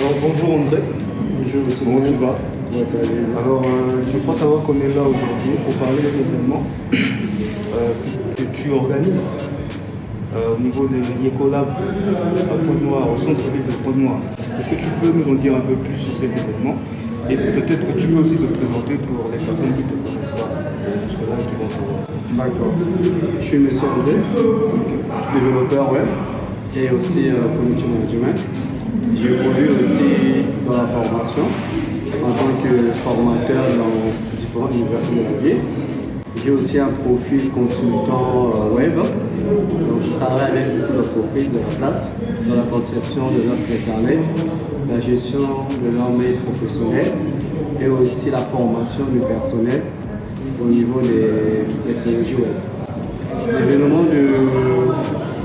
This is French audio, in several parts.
Alors bonjour André, Bonjour, monsieur. comment tu vas? Ouais, très bien. Alors je crois savoir qu'on est là aujourd'hui pour parler d'un événement que tu organises au niveau de l'Iecolab à Pointe-Noire, au centre-ville de Pointe-Noire. Est-ce que tu peux nous en dire un peu plus sur cet événement? Et peut-être que tu peux aussi te présenter pour les personnes qui ne te connaissent pas jusque-là et qui vont te voir. D'accord. Je suis monsieur André, développeur web et aussi community management. J'évolue aussi dans la formation en tant que formateur dans différentes universités de la ville. J'ai aussi un profil consultant web. Donc, je travaille avec beaucoup d'entreprises de la place dans la conception de leur site internet, la gestion de leur mail professionnel et aussi la formation du personnel au niveau des technologies web. L'événement de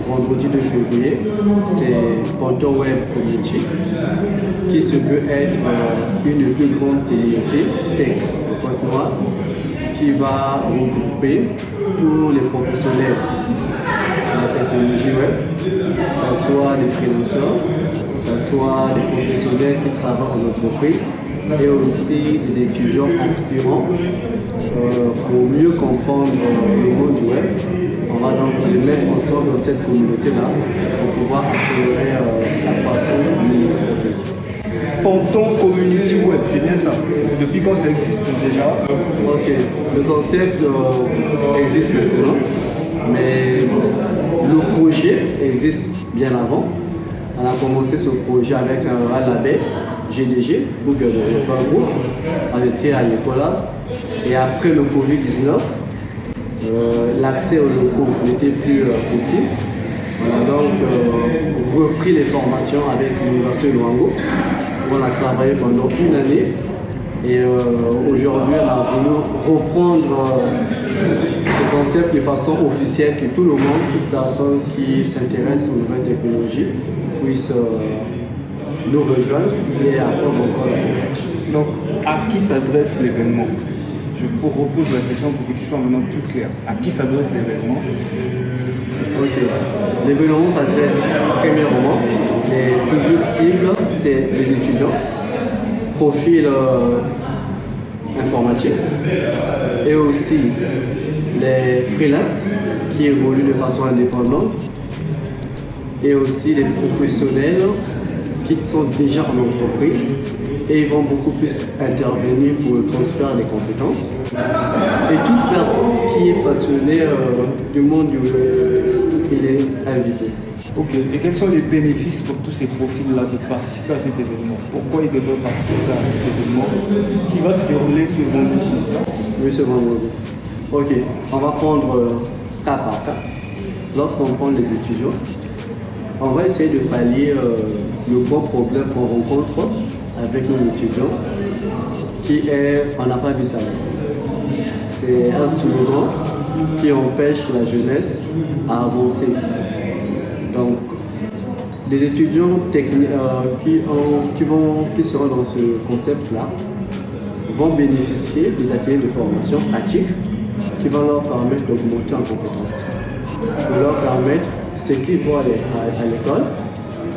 vendredi 2 février, c'est Ponton Web Community, qui se veut être une des plus grandes communautés tech de Pointe-Noire, qui va regrouper tous les professionnels de la technologie web, que ce soit des freelancers, que ce soit des professionnels qui travaillent en entreprise, et aussi des étudiants aspirants pour mieux comprendre le monde du web. On va donc les mettre ensemble dans cette communauté-là pour pouvoir accélérer la croissance du projet. Ponton Community Web, c'est bien ça. Depuis quand ça existe déjà? Ok, le concept existe maintenant, mais le projet existe bien avant. On a commencé ce projet avec un label, GDG, Google Developer Group. On était à Ecolab. Et après le Covid-19, l'accès aux locaux n'était plus possible. On a donc repris les formations avec l'Université de Luango, où on a travaillé pendant une année. Et aujourd'hui, on a voulu reprendre ce concept de façon officielle, que tout le monde, toute personne qui s'intéresse aux nouvelles technologies puisse nous rejoindre et apprendre encore davantage. Donc, à qui s'adresse l'événement? Je vous repose la question pour que tu sois maintenant plus clair. À qui s'adresse l'événement? Ok. L'événement s'adresse premièrement, les publics cibles, c'est les étudiants, profil informatique, et aussi les freelances qui évoluent de façon indépendante, et aussi les professionnels qui sont déjà en entreprise et ils vont beaucoup plus intervenir pour le transfert des compétences. Et toute personne qui est passionnée du monde du web, il est invité. Ok, et quels sont les bénéfices pour tous ces profils-là de participer à cet événement? Pourquoi ils devraient participer à cet événement qui va se dérouler ce vendredi? Oui, c'est vendredi. Ok, on va prendre cas par cas. Lorsqu'on prend les étudiants, on va essayer de pallier le gros problème qu'on rencontre avec nos étudiants, qui est on n'a pas vu ça. C'est un slogan qui empêche la jeunesse à avancer. Donc, les étudiants qui seront dans ce concept-là vont bénéficier des ateliers de formation pratique qui vont leur permettre d'augmenter en compétences, de leur permettre, ce qu'ils vont aller à l'école,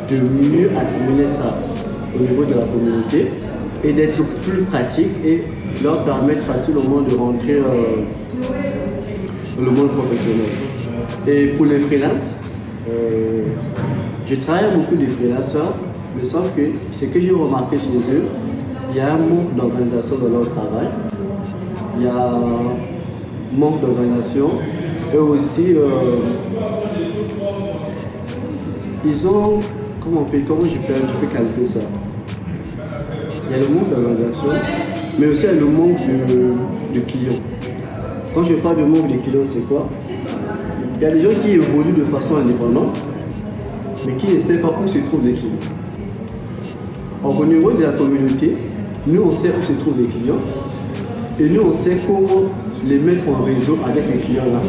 de mieux assimiler ça au niveau de la communauté et d'être plus pratique et leur permettre facilement de rentrer dans le monde professionnel. Et pour les freelances, je travaille beaucoup de freelancers, mais sauf que ce que j'ai remarqué chez eux, il y a un manque d'organisation dans leur travail, il y a un manque d'organisation et aussi ils ont, comment je peux qualifier ça? Il y a le manque d'organisation, mais aussi il y a le manque de clients. Quand je parle de manque de clients, c'est quoi? Il y a des gens qui évoluent de façon indépendante, mais qui ne savent pas où se trouvent les clients. Alors, au niveau de la communauté, nous on sait où se trouvent les clients, et nous on sait comment les mettre en réseau avec ces clients-là.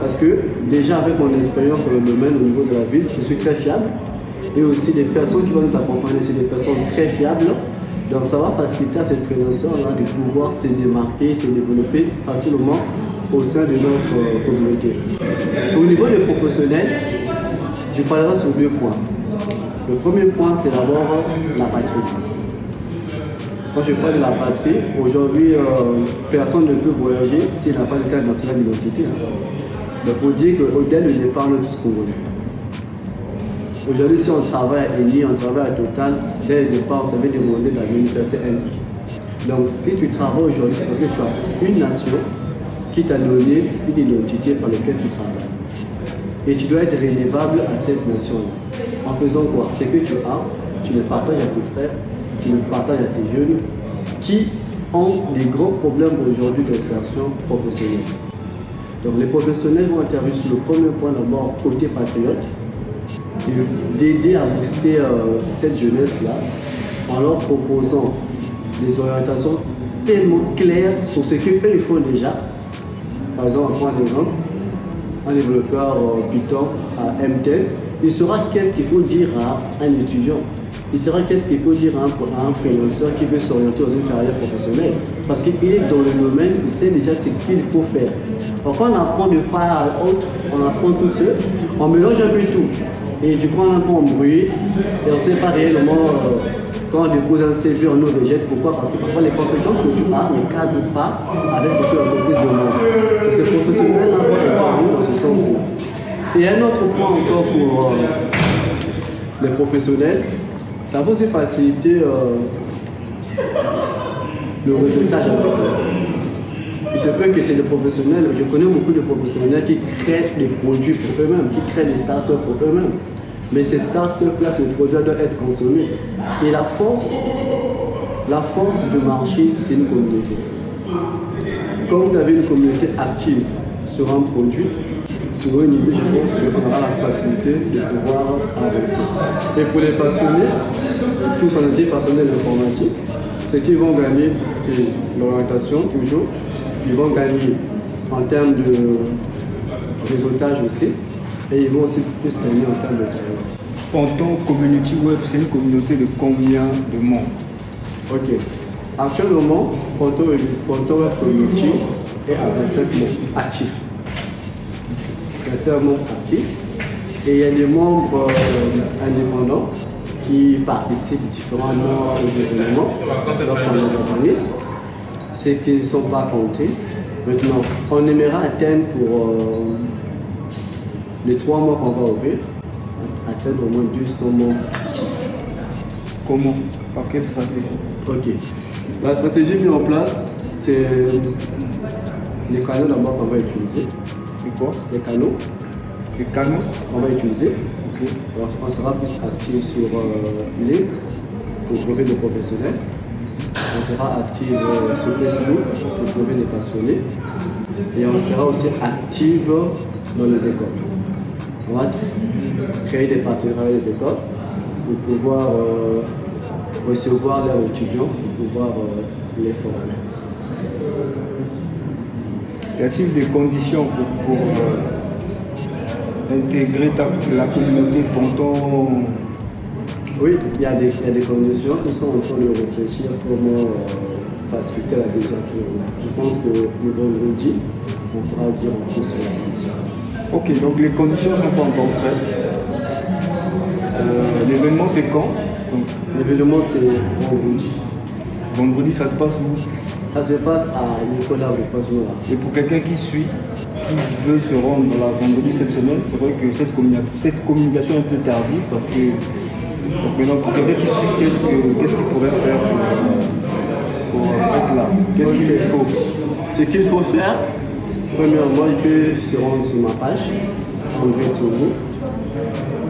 Parce que déjà avec mon expérience dans le domaine au niveau de la ville, je suis très fiable. Et aussi les personnes qui vont nous accompagner, c'est des personnes très fiables. Donc ça va faciliter à ces freelancers-là de pouvoir se démarquer, se développer facilement au sein de notre communauté. Au niveau des professionnels, je parlerai sur deux points. Le premier point, c'est d'abord la patrie. Quand je parle de la patrie, aujourd'hui, personne ne peut voyager s'il n'a pas de carte nationale d'identité. Donc, pour dire qu'au-delà du départ, on est tous congolais. Aujourd'hui, si on travaille à Eni, on travaille à Total, dès le départ, on t'avait demandé de la manifester un. Donc, si tu travailles aujourd'hui, c'est parce que tu as une nation qui t'a donné une identité par laquelle tu travailles. Et tu dois être redevable à cette nation-là. En faisant quoi? C'est que tu le partages à tes frères, tu le partages à tes jeunes qui ont des grands problèmes aujourd'hui d'insertion professionnelle. Donc les professionnels vont intervenir sur le premier point d'abord côté patriote, d'aider à booster cette jeunesse-là en leur proposant des orientations tellement claires sur ce qu'eux ils font déjà. Par exemple, on prend un exemple, un développeur Python à MTEL, il saura qu'est-ce qu'il faut dire à un étudiant. Il saura qu'est-ce qu'il faut dire à un freelancer qui veut s'orienter dans une carrière professionnelle. Parce qu'il est dans le domaine, il sait déjà ce qu'il faut faire. Donc quand on apprend de part à autre, on apprend tout seul, on mélange un peu tout. Et du coup on est un peu embrouillé et on ne sait pas réellement quand on dépose un CV, on nous rejette. Pourquoi? Parce que parfois les compétences que tu as ne cadrent pas avec ce que l'entreprise demande. Donc ces professionnels-là vont intervenir dans ce sens-là. Et un autre point encore pour les professionnels, ça va aussi faciliter le résultat. Il se peut que c'est des professionnels, je connais beaucoup de professionnels qui créent des produits pour eux-mêmes, qui créent des startups pour eux-mêmes. Mais ces startups-là, ces produits doivent être consommés. Et la force du marché, c'est une communauté. Quand vous avez une communauté active sur un produit, sur un niveau, je pense qu'on aura la facilité de pouvoir avancer. Et pour les passionnés, tous on a dit passionnés d'informatique, ce qu'ils vont gagner, c'est l'orientation toujours. Ils vont gagner en termes de réseautage aussi. Et ils vont aussi plus gagner en termes d'expérience. Ponton Community Web, c'est une communauté de combien de membres? Ok. Actuellement, Ponton Web Community est à 27 membres actifs. 27 membres actifs. Et il y a des membres indépendants qui participent différemment aux événements lorsqu'on les organise. C'est qu'ils ne sont pas comptés. Maintenant, on aimerait atteindre pour les 3 mois qu'on va ouvrir, atteindre au moins 200 membres actifs. Comment? Par quelle stratégie? Ok. La stratégie mise en place, c'est les canaux d'abord qu'on va utiliser. C'est quoi? Les canaux. Les canaux qu'on va utiliser. Ok. Alors, on sera plus actif sur LinkedIn pour trouver des professionnels. On sera actif sur Facebook pour trouver des passionnés. Et on sera aussi actif dans les écoles. On va créer des partenariats avec les écoles pour pouvoir recevoir leurs étudiants, pour pouvoir les former. Y a-t-il des conditions pour intégrer la communauté Ponton? Oui, il y a des conditions qui sont en train de réfléchir comment faciliter la désinscription. Je pense que le vendredi, on pourra dire un peu sur la condition. Ok, donc les conditions ne sont pas encore prêtes. L'événement c'est quand? L'événement c'est vendredi. Vendredi, ça se passe où? Ça se passe à Nicolas, je pense. Et pour quelqu'un qui veut se rendre là vendredi cette semaine, c'est vrai que cette communication est un peu tardive parce que maintenant pour quelqu'un qui suit, qu'est-ce qu'il pourrait faire pour être là? Qu'est-ce qu'il faut? Ce qu'il faut faire, premièrement, il peut se rendre sur ma page, André Togo.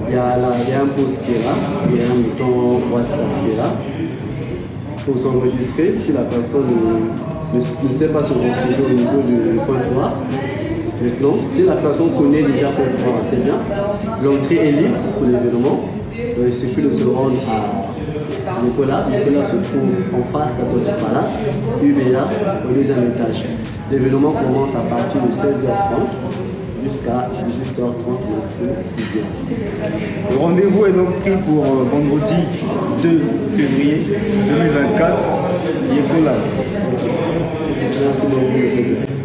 Il y a un post qui est là, il y a un bouton WhatsApp qui est là. Pour s'enregistrer, si la personne ne sait pas se retrouver au niveau du point 3. Maintenant, si la personne connaît déjà point 3, c'est bien. L'entrée est libre pour l'événement. Il suffit de se rendre à Nicolas. Nicolas se trouve en face de la Palace, UBA, au deuxième étage. L'événement commence à partir de 16h30 jusqu'à 18h30 maximum. Le rendez-vous est donc pris pour vendredi 2 février 2024. Nicolas. Merci beaucoup de cette